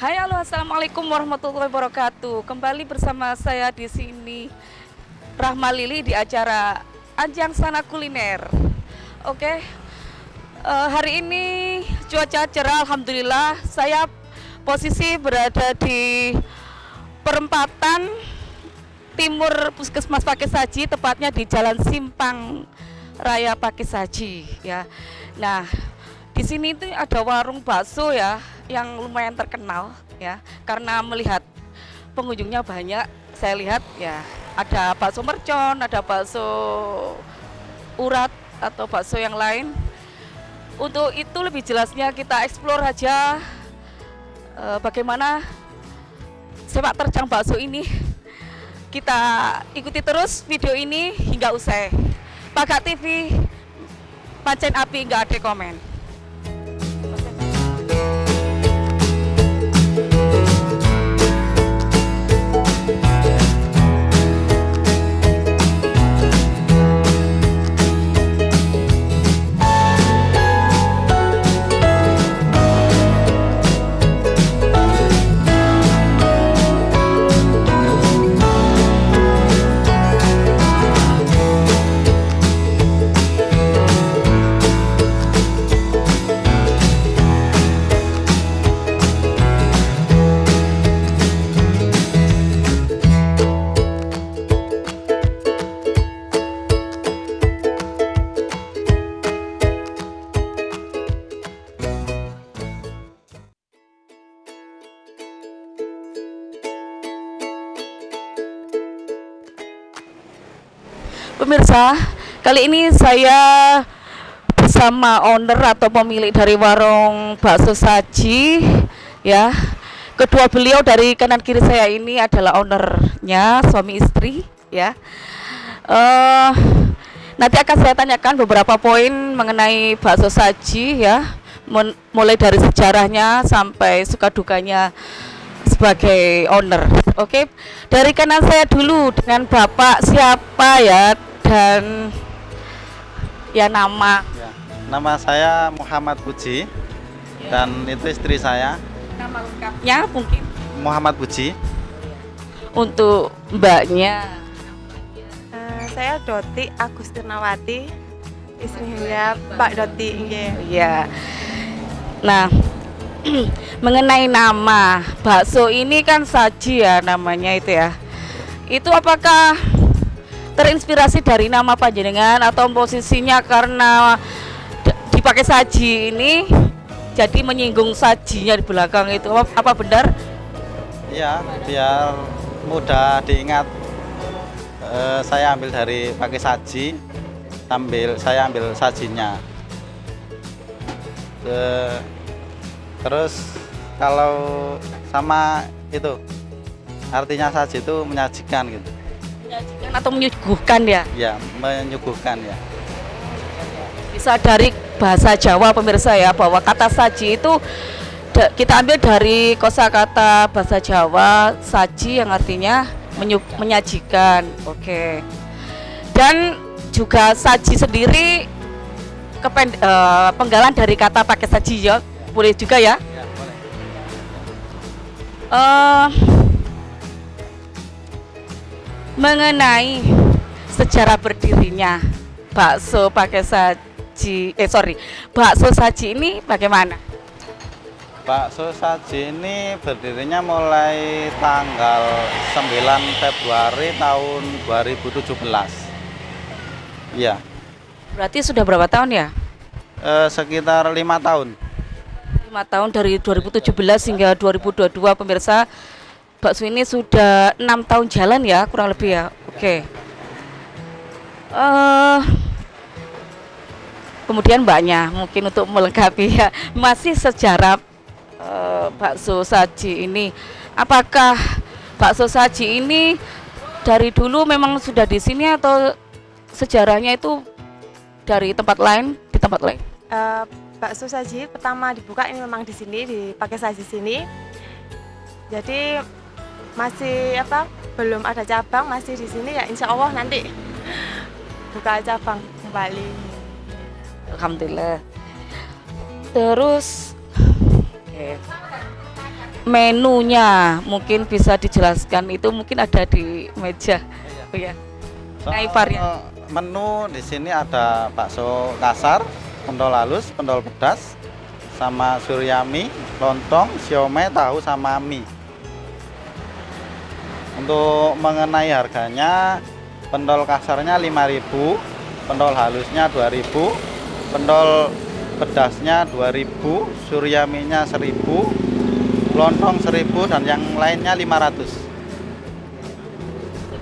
Hai, halo, assalamualaikum warahmatullahi wabarakatuh. Kembali bersama saya di sini, Rahma Lili, di acara Ajang Sana Kuliner. Oke, hari ini cuaca cerah, alhamdulillah. Saya posisi berada di perempatan timur Puskesmas Pakesaji, tepatnya di Jalan Simpang Raya Pakesaji, ya. Nah, di sini itu ada warung bakso ya, yang lumayan terkenal ya, karena melihat pengunjungnya banyak. Saya lihat ya, ada bakso mercon, ada bakso urat atau bakso yang lain. Untuk itu lebih jelasnya kita eksplor aja bagaimana sepak terjang bakso ini. Kita ikuti terus video ini hingga usai. Pakat TV, pancen api nggak ada komen. Pemirsa, kali ini saya bersama owner atau pemilik dari warung bakso saji ya. Kedua beliau dari kanan kiri saya ini adalah ownernya, suami istri ya. Nanti akan saya tanyakan beberapa poin mengenai bakso saji ya, mulai dari sejarahnya sampai suka dukanya sebagai owner. Oke, dari kanan saya dulu dengan Bapak siapa ya, dan ya nama. Ya, nama saya Muhammad Puji dan itu istri saya Nama lengkapnya mungkin Muhammad Puji. untuk mbaknya. Saya Doti Agustinawati, istrinya Pak Doti. Ya. Nah, mengenai nama bakso ini kan saji ya namanya itu ya. Itu apakah terinspirasi dari nama panjenengan atau posisinya karena dipakai saji ini jadi menyinggung sajinya di belakang itu, apa benar? Ya, biar mudah diingat. Saya ambil dari pakai saji, saya ambil sajinya. Terus kalau sama itu artinya saji itu menyajikan gitu. Menyajikan atau menyuguhkan ya? Ya, menyuguhkan ya. Bisa dari bahasa Jawa pemirsa ya, bahwa kata saji itu kita ambil dari kosakata bahasa Jawa saji yang artinya menyajikan. Oke. Dan juga saji sendiri penggalan dari kata pakai saji ya, boleh juga ya? Ya, boleh. Mengenai sejarah berdirinya bakso pakai saji, bakso saji ini bagaimana? Bakso saji ini berdirinya mulai tanggal 9 Februari tahun 2017. Iya, Berarti sudah berapa tahun ya? sekitar 5 tahun. 5 tahun dari 2017 hingga 2022 pemirsa. Bakso ini sudah 6 tahun jalan ya, kurang lebih ya. Oke. Kemudian mbaknya mungkin untuk melengkapi ya, masih sejarah bakso saji ini. Apakah bakso saji ini dari dulu memang sudah di sini atau sejarahnya itu dari tempat lain, di tempat lain? Bakso saji pertama dibuka ini memang di sini, dipakai saji sini. Jadi masih belum ada cabang, masih di sini ya, insya Allah nanti buka cabang kembali. Alhamdulillah. Terus menunya mungkin bisa dijelaskan, itu mungkin ada di meja. Oh ya. Nah, varian. Menu di sini ada bakso kasar, pentol halus, pentol pedas, sama suryami, lontong, siomay, tahu sama mie. Untuk mengenai harganya, pentol kasarnya 5.000, pentol halusnya 2.000, pentol pedasnya 2.000, suryaminya 1.000, lontong 1.000, dan yang lainnya 500.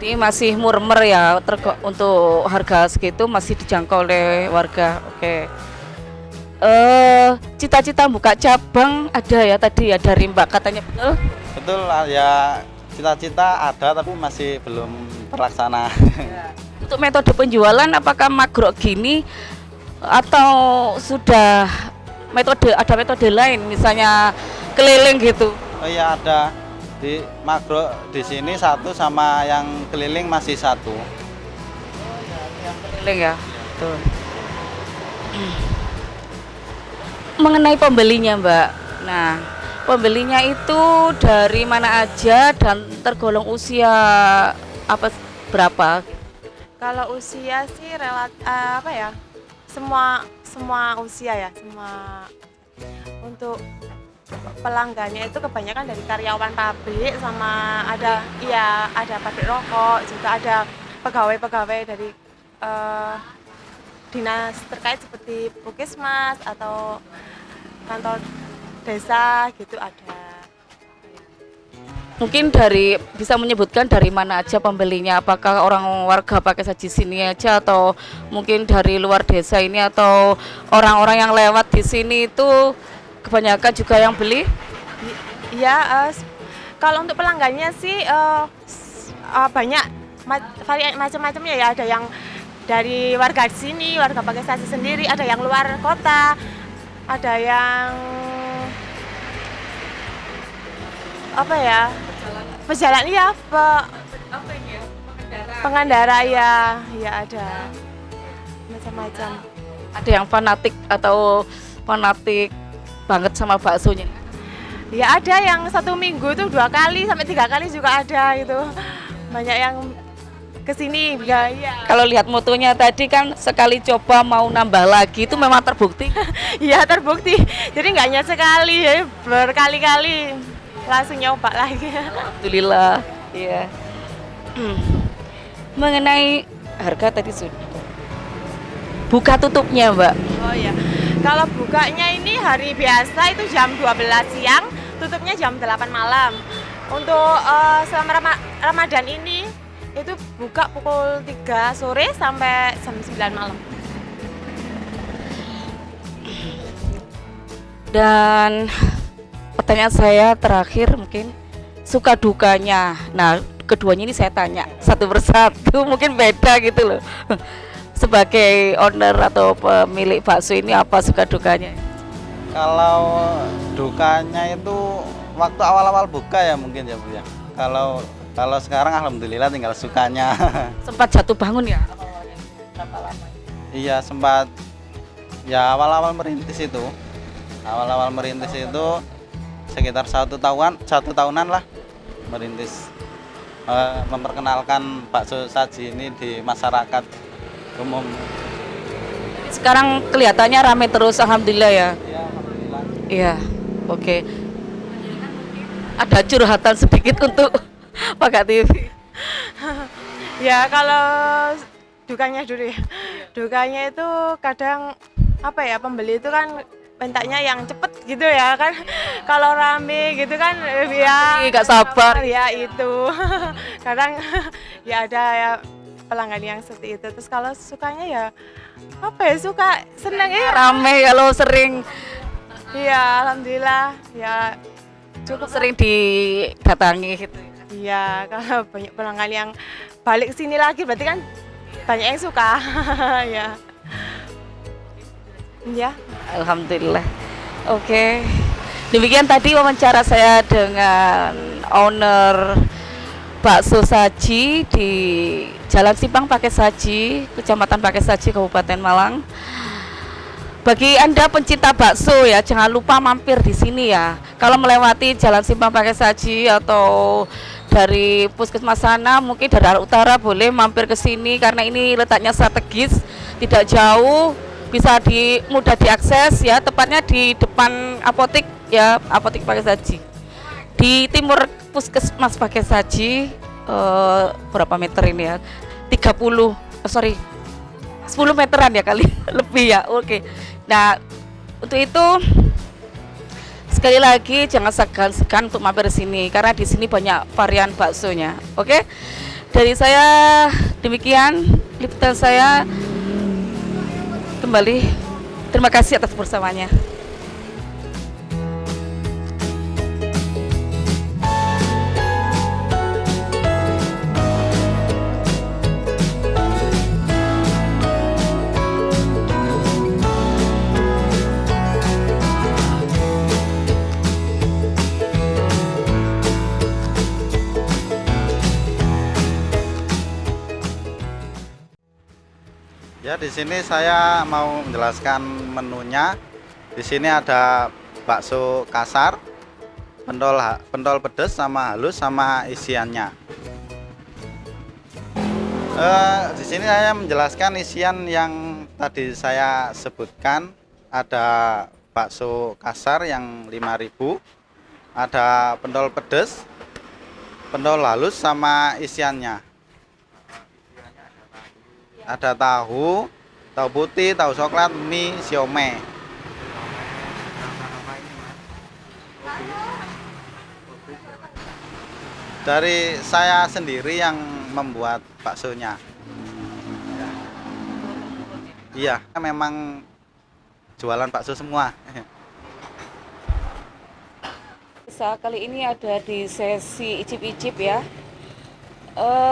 Jadi masih murmer ya, untuk harga segitu masih dijangkau oleh warga. Oke. Cita-cita buka cabang ada ya tadi ya dari Mbak, katanya betul? Betul ya, cita-cita ada tapi masih belum terlaksana. Untuk metode penjualan apakah magrok gini atau sudah ada metode lain, misalnya keliling gitu? Oh iya, ada di makro di sini satu, sama yang keliling masih satu. Keliling ya. Tuh. Mengenai pembelinya, Mbak. Nah, pembelinya itu dari mana aja dan tergolong usia berapa? Kalau usia sih apa ya? Semua usia ya, semua. Untuk pelanggannya itu kebanyakan dari karyawan pabrik, sama ada pabrik rokok, juga ada pegawai-pegawai dari dinas terkait seperti Puskesmas atau kantor desa gitu ada. Mungkin bisa menyebutkan dari mana aja pembelinya, apakah orang warga pakai saji sini aja atau mungkin dari luar desa ini, atau orang-orang yang lewat di sini itu kebanyakan juga yang beli? Ya, kalau untuk pelanggannya sih banyak macam-macamnya ya. Ada yang dari warga di sini, warga pakai stasi sendiri, ada yang luar kota, ada yang apa ya? Pejalan ya, pengendara ya, ada macam-macam. Ada yang fanatik atau fanatik banget sama baksonya? Ya ada yang 1 minggu tuh 2 kali sampai 3 kali juga ada itu. Banyak yang kesini ya. Kalau lihat motonya tadi kan sekali coba mau nambah lagi, itu memang terbukti? Iya terbukti. Jadi nggak hanya sekali, ya berkali-kali langsung nyoba lagi. Alhamdulillah. Iya. Mengenai harga tadi sudah. Buka tutupnya, Mbak. Oh iya. Kalau bukanya ini hari biasa itu jam 12 siang, tutupnya jam 8 malam. Untuk selama Ramadan ini itu buka pukul 3 sore sampai jam 9 malam. Dan pertanyaan saya terakhir mungkin suka dukanya. Nah, keduanya ini saya tanya satu persatu, mungkin beda gitu loh. Sebagai owner atau pemilik bakso ini apa suka dukanya? Kalau dukanya itu waktu awal-awal buka ya mungkin ya Bu ya. Kalau sekarang alhamdulillah tinggal sukanya. Sempat jatuh bangun ya? Iya sempat. Ya awal-awal merintis itu. Sekitar 1 tahunan lah merintis, memperkenalkan bakso saji ini di masyarakat umum. Sekarang kelihatannya ramai terus, alhamdulillah ya. Iya, alhamdulillah. Iya, oke. Ada curhatan sedikit untuk Pak TV. Ya kalau dukanya dulu ya. Dukanya itu kadang apa ya, pembeli itu kan mintanya yang cepet gitu ya kan. Kalau rame gitu kan ya nggak sabar ya itu. Kadang ya ada ya pelanggan yang seperti itu. Terus kalau sukanya ya apa ya, suka seneng ya rame kalau sering. Iya alhamdulillah ya cukup sering didatangi gitu. Iya, kalau banyak pelanggan yang balik sini lagi berarti kan banyak yang suka. Ya. Ya. Alhamdulillah. Oke. Demikian tadi wawancara saya dengan owner bakso saji di Jalan Simpang Pakai Saji, Kecamatan Pakai Saji, Kabupaten Malang. Bagi Anda pencinta bakso ya, jangan lupa mampir di sini ya. Kalau melewati Jalan Simpang Pakai Saji atau dari puskesmas sana, mungkin dari arah utara boleh mampir ke sini karena ini letaknya strategis, tidak jauh, bisa mudah diakses ya, tepatnya di depan apotek ya, apotek Pakai Saji. Di timur puskesmas Pakai Saji, berapa meter ini ya? 10 meteran ya kali lebih ya. Oke. Nah, untuk itu sekali lagi jangan segan-segan untuk mampir di sini karena di sini banyak varian baksonya. Oke. Dari saya demikian liputan saya kembali. Terima kasih atas bersamanya. Ya, di sini saya mau menjelaskan menunya. Di sini ada bakso kasar, pentol pedas sama halus sama isiannya. Di sini saya menjelaskan isian yang tadi saya sebutkan. Ada bakso kasar yang 5.000, ada pentol pedas, pentol halus sama isiannya. Ada tahu putih, tahu coklat, mie, siomay. Dari saya sendiri yang membuat baksonya. Iya, memang jualan bakso semua. Kali ini ada di sesi icip-icip ya.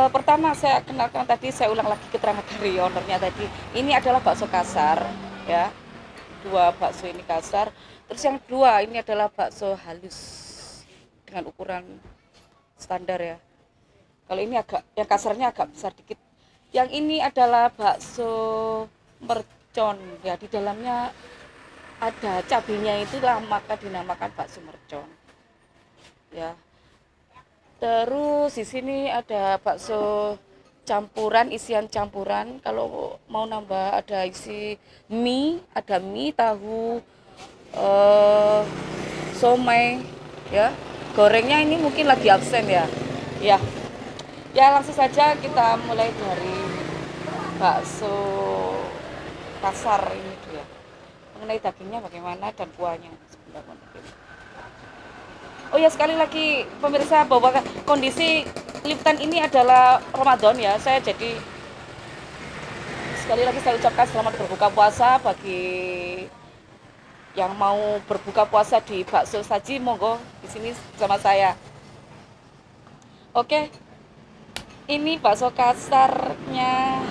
Pertama saya kenalkan tadi, saya ulang lagi keterangan dari ownernya tadi. Ini adalah bakso kasar ya. 2 bakso ini kasar. Terus yang 2 ini adalah bakso halus dengan ukuran standar ya. Kalau ini yang kasarnya agak besar dikit. Yang ini adalah bakso mercon ya, di dalamnya ada cabenya, itulah maka dinamakan bakso mercon. Ya. Terus di sini ada bakso campuran, isian campuran. Kalau mau nambah ada isi mie, ada mie, tahu, somai, ya. Gorengnya ini mungkin lagi absen ya. Ya. Ya, langsung saja kita mulai dari bakso kasar ini dia. Mengenai dagingnya bagaimana dan kuahnya sebentar mungkin. Oh ya, sekali lagi pemirsa, bahwa kondisi liputan ini adalah Ramadan ya. Saya jadi sekali lagi saya ucapkan selamat berbuka puasa bagi yang mau berbuka puasa di Bakso Saji, monggo di sini sama saya. Oke. Ini bakso kasarnya.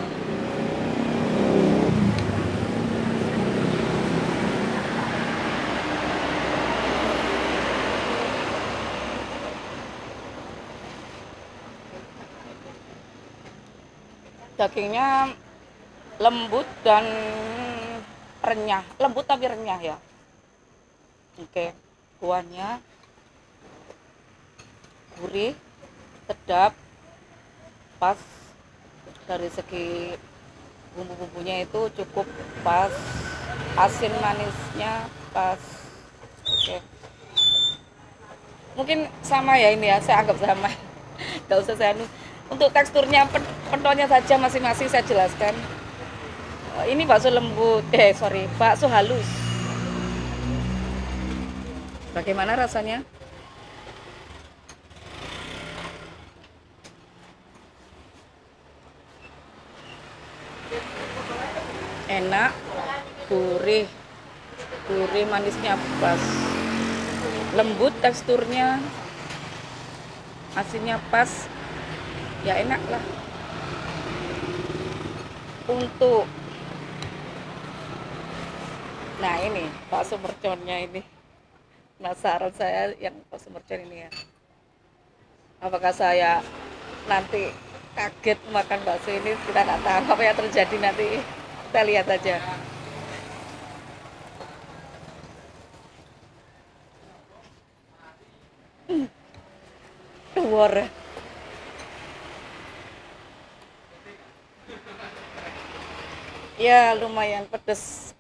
Dagingnya lembut dan renyah, lembut tapi renyah ya. Oke, kuahnya gurih, sedap, pas. Dari segi bumbu-bumbunya itu cukup pas, asin manisnya pas. Oke, mungkin sama ya ini ya, saya anggap sama. Nggak usah saya untuk teksturnya pentolnya saja masing-masing saya jelaskan. Ini bakso lembut, bakso halus. Bagaimana rasanya? Enak, gurih, manisnya pas, lembut teksturnya, asinnya pas. Ya enak lah. Nah ini bakso merconnya ini, penasaran saya yang bakso mercon ini ya. Apakah saya nanti kaget makan bakso ini? Kita nggak tahu apa yang terjadi nanti, kita lihat aja. Bor. Ya lumayan pedas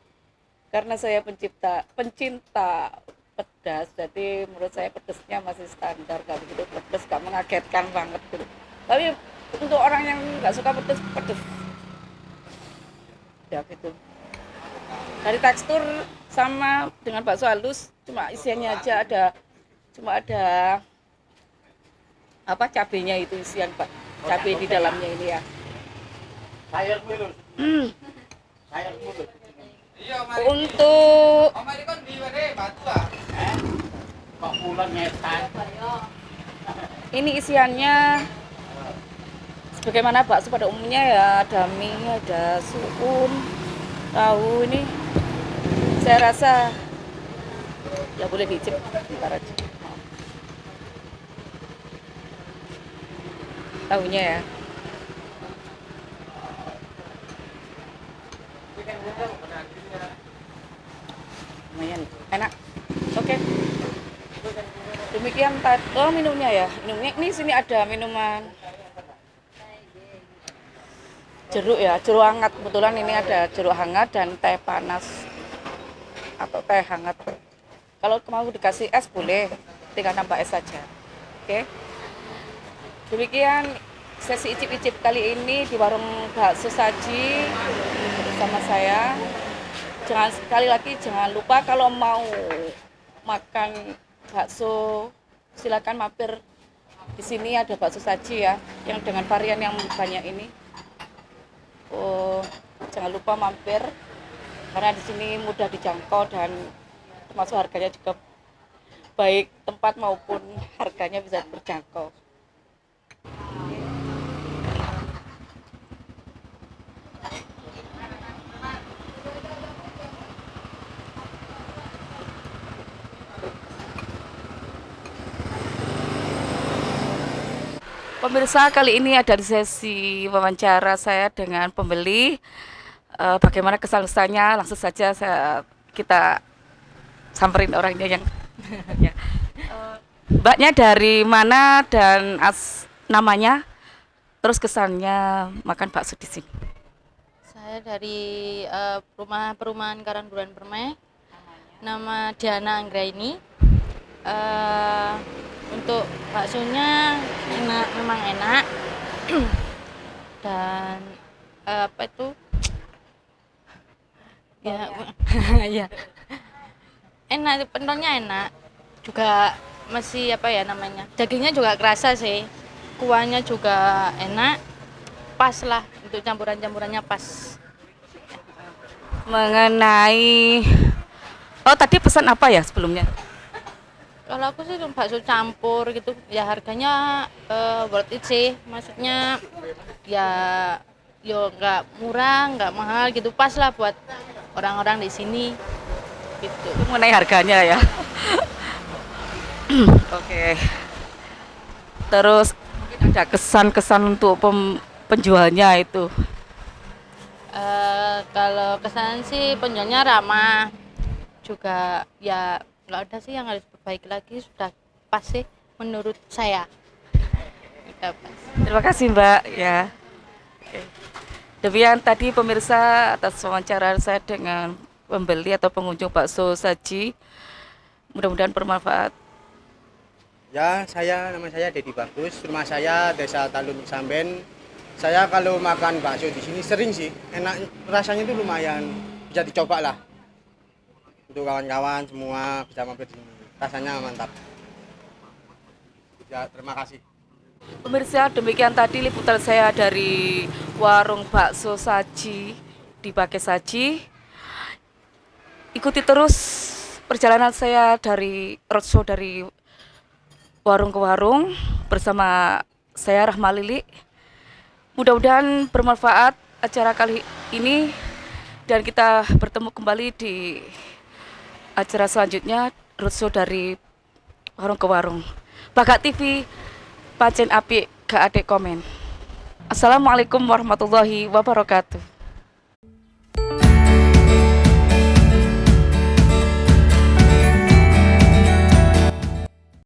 karena saya pencinta pedas, jadi menurut saya pedasnya masih standar, gak begitu pedas, gak mengagetkan banget gitu. Tapi untuk orang yang nggak suka pedas, pedas ya gitu. Dari tekstur sama dengan bakso halus, cuma isiannya aja cuma ada apa cabenya itu isian Pak, cabai di dalamnya ini ya. Untuk ini isiannya sebagaimana bakso pada umumnya ya, ada mie, ada suun, tahu. Ini saya rasa ya boleh dicip bentar aja. Tahunya ya. Lumayan enak. Oke. Demikian minumnya ya. Minumnya ini sini ada minuman jeruk ya, jeruk hangat. Kebetulan ini ada jeruk hangat dan teh panas atau teh hangat. Kalau mau dikasih es boleh, tinggal nambah es saja. Oke. Demikian sesi icip-icip kali ini di warung bakso saji bersama saya. Sekali lagi jangan lupa kalau mau makan bakso silakan mampir di sini, ada bakso saji ya yang dengan varian yang banyak ini. Jangan lupa mampir karena di sini mudah dijangkau dan termasuk harganya juga baik, tempat maupun harganya bisa terjangkau. Pemirsa, kali ini ada di sesi wawancara saya dengan pembeli. Bagaimana kesan-kesannya? Langsung saja kita samperin orangnya yang ya. Mbaknya dari mana dan namanya, terus kesannya makan bakso di sini? Saya dari perumahan Karangduran Permai. Nama Diana Anggraini. Untuk baksonya memang enak dan apa itu ya ya enak, pentolnya enak juga, masih apa ya namanya, dagingnya juga kerasa sih, kuahnya juga enak, pas lah untuk campurannya pas. Mengenai tadi pesan apa ya sebelumnya? Kalau aku sih bakso campur gitu ya, harganya worth it sih, maksudnya ya yo nggak murah nggak mahal gitu, pas lah buat orang-orang di sini gitu. Mengenai harganya ya. Oke. Terus mungkin ada kesan-kesan untuk penjualnya itu? Kalau kesan sih penjualnya ramah, juga ya nggak ada sih yang harus perbaiki lagi, sudah pas sih menurut saya. Sudah pas. Terima kasih Mbak ya. Oke. Demikian tadi pemirsa atas wawancara saya dengan pembeli atau pengunjung bakso saji. Mudah-mudahan bermanfaat. Ya, nama saya Dedi Bagus, rumah saya Desa Talun Samben. Saya kalau makan bakso di sini sering sih, enak, rasanya itu lumayan, bisa dicoba lah. Untuk kawan-kawan semua bisa mampir di sini, rasanya mantap. Ya, terima kasih. Pemirsa, demikian tadi liputan saya dari warung bakso saji di Bake Saji. Ikuti terus perjalanan saya dari roadshow dari warung ke warung bersama saya Rahma Lili. Mudah-mudahan bermanfaat acara kali ini dan kita bertemu kembali di acara selanjutnya, roadshow dari warung ke warung. Bagak TV, pancen apik gak adek komen. Assalamualaikum warahmatullahi wabarakatuh.